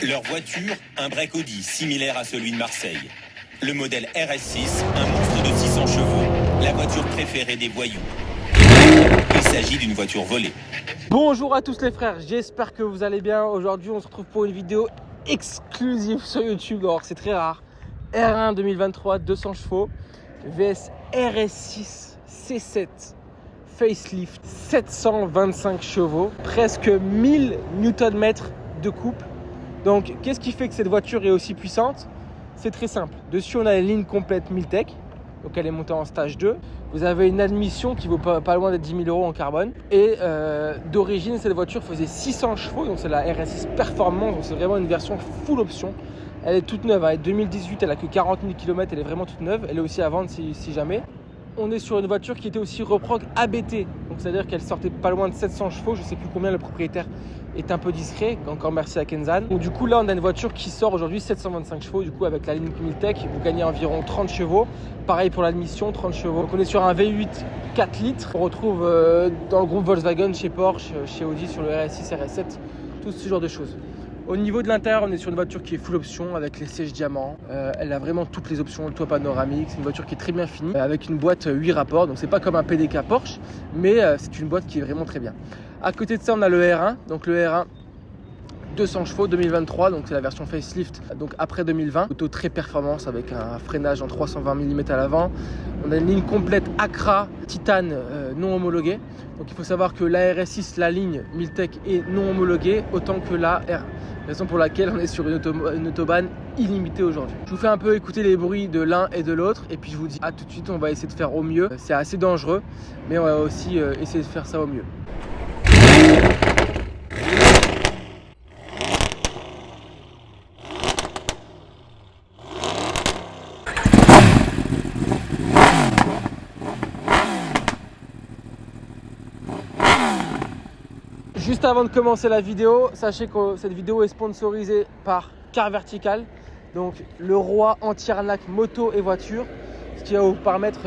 Leur voiture, un break Audi similaire à celui de Marseille. Le modèle RS6, un monstre de 600 chevaux, la voiture préférée des voyous. Il s'agit d'une voiture volée. Bonjour à tous les frères, j'espère que vous allez bien. Aujourd'hui on se retrouve pour une vidéo exclusive sur YouTube, alors c'est très rare. R1 2023 200 chevaux vs RS6 C7 facelift 725 chevaux, presque 1000 Nm de couple. Donc qu'est-ce qui fait que cette voiture est aussi puissante? C'est très simple. Dessus on a une ligne complète Miltech, donc elle est montée en stage 2. Vous avez une admission qui vaut pas loin d'être 10 000 € en carbone. Et d'origine, cette voiture faisait 600 chevaux, donc c'est la RS6 Performance, donc c'est vraiment une version full option. Elle est toute neuve, elle est 2018, elle a que 40 000 km, elle est vraiment toute neuve. Elle est aussi à vendre si jamais. On est sur une voiture qui était aussi reprog ABT, donc c'est-à-dire qu'elle sortait pas loin de 700 chevaux, je sais plus combien, le propriétaire est un peu discret, encore merci à Kenzan. Donc du coup là on a une voiture qui sort aujourd'hui 725 chevaux, du coup avec la ligne Miltech, vous gagnez environ 30 chevaux. Pareil pour l'admission, 30 chevaux. Donc on est sur un V8 4 litres, on retrouve dans le groupe Volkswagen, chez Porsche, chez Audi, sur le RS6, RS7, tout ce genre de choses. Au niveau de l'intérieur, on est sur une voiture qui est full option avec les sièges diamants. Elle a vraiment toutes les options, le toit panoramique. C'est une voiture qui est très bien finie avec une boîte 8 rapports. Donc c'est pas comme un PDK Porsche, mais c'est une boîte qui est vraiment très bien. À côté de ça, on a le R1. Donc le R1 200 chevaux 2023, donc c'est la version facelift, donc après 2020. Auto très performance avec un freinage en 320 mm à l'avant. On a une ligne complète Acra titane non homologuée. Donc il faut savoir que la RS6, la ligne Miltech est non homologuée, autant que la R1. Raison pour laquelle on est sur une autobahn illimitée aujourd'hui. Je vous fais un peu écouter les bruits de l'un et de l'autre et puis je vous dis à tout de suite. On va essayer de faire au mieux. C'est assez dangereux, mais on va aussi essayer de faire ça au mieux. Juste avant de commencer la vidéo, sachez que cette vidéo est sponsorisée par Car Vertical, donc le roi anti-arnaque moto et voiture, ce qui va vous permettre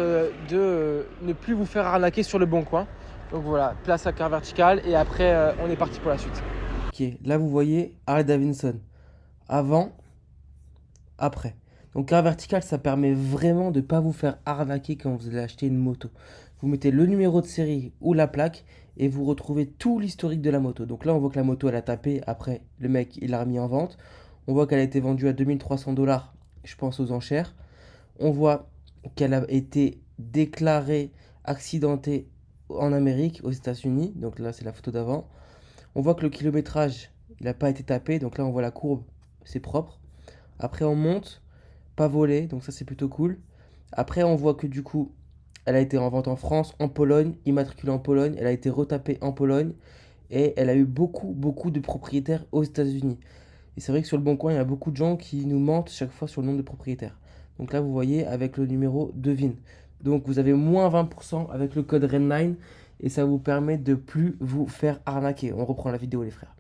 de ne plus vous faire arnaquer sur le bon coin. Donc voilà, place à Car Vertical et après on est parti pour la suite. Ok, là vous voyez Harley Davidson, avant, après. Donc Car Vertical, ça permet vraiment de ne pas vous faire arnaquer quand vous allez acheter une moto. Vous mettez le numéro de série ou la plaque et vous retrouvez tout l'historique de la moto. Donc là, on voit que la moto, elle a tapé. Après, le mec, il l'a remis en vente. On voit qu'elle a été vendue à 2300 $, je pense, aux enchères. On voit qu'elle a été déclarée accidentée en Amérique, aux États-Unis. Donc là, c'est la photo d'avant. On voit que le kilométrage, il n'a pas été tapé. Donc là, on voit la courbe, c'est propre. Après, on monte, pas volé. Donc ça, c'est plutôt cool. Après, on voit que du coup, elle a été en vente en France, en Pologne, immatriculée en Pologne. Elle a été retapée en Pologne. Et elle a eu beaucoup de propriétaires aux États-Unis. Et c'est vrai que sur le Bon Coin, il y a beaucoup de gens qui nous mentent chaque fois sur le nombre de propriétaires. Donc là, vous voyez avec le numéro de VIN. Donc vous avez moins 20% avec le code REN9. Et ça vous permet de plus vous faire arnaquer. On reprend la vidéo les frères.